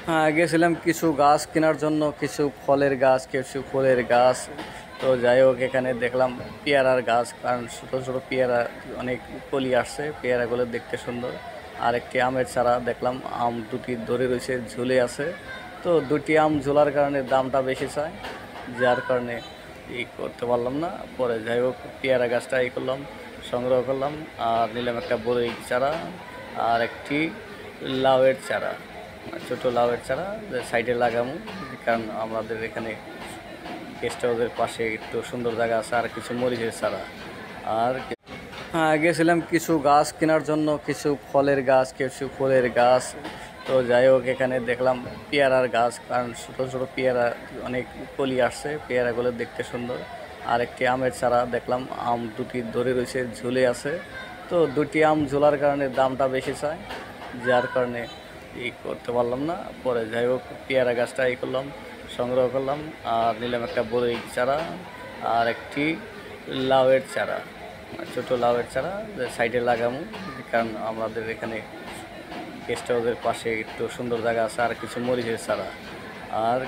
হ্যাঁ, গেছিলাম কিছু গাছ কেনার জন্য, কিছু ফলের গাছ, কিছু ফুলের গাছ। তো যাই হোক, এখানে দেখলাম পেয়ারার গাছ, কারণ ছোটো ছোটো পেয়ারা অনেক কলি আসছে, পেয়ারাগুলো দেখতে সুন্দর। আর একটি আমের চারা দেখলাম, আম দুটি ধরে রয়েছে, ঝুলে আছে। তো দুটি আম ঝোলার কারণে দামটা বেশি চায়, যার কারণে করতে পারলাম না। পরে যাই হোক, পেয়ারা গাছটা করলাম, সংগ্রহ করলাম। আর নিলাম একটা বড়ই চারা আর একটি লাউয়ের চারা, ছোটো লাউয়ের চারা সাইডে লাগামু, কারণ আমাদের এখানে গেস্ট হাউসের পাশে একটু সুন্দর জায়গা আছে। আর কিছু মরিচের চারা। আর হ্যাঁ, গেছিলাম কিছু গাছ কেনার জন্য, কিছু ফলের গাছ, কিছু ফুলের গাছ। তো যাই হোক, এখানে দেখলাম পেয়ারার গাছ, কারণ ছোটো ছোটো পেয়ারা অনেক কলি আসছে, পেয়ারাগুলো দেখতে সুন্দর। আর একটি আমের চারা দেখলাম, আম দুটি ধরে রয়েছে, ঝুলে আছে। তো দুটি আম ঝোলার কারণে দামটা বেশি চায়, যার কারণে করতে পারলাম না। পরে যাই হোক, পেয়ারা গাছটা করলাম, সংগ্রহ করলাম। আর নিলাম একটা বড়ই চারা আর একটি লাউয়ের চারা, ছোটো লাউয়ের চারা সাইডে লাগামু, কারণ আমাদের এখানে গেস্ট হাউসের পাশে একটু সুন্দর জায়গা আছে। আর কিছু মরিচের চারা। আর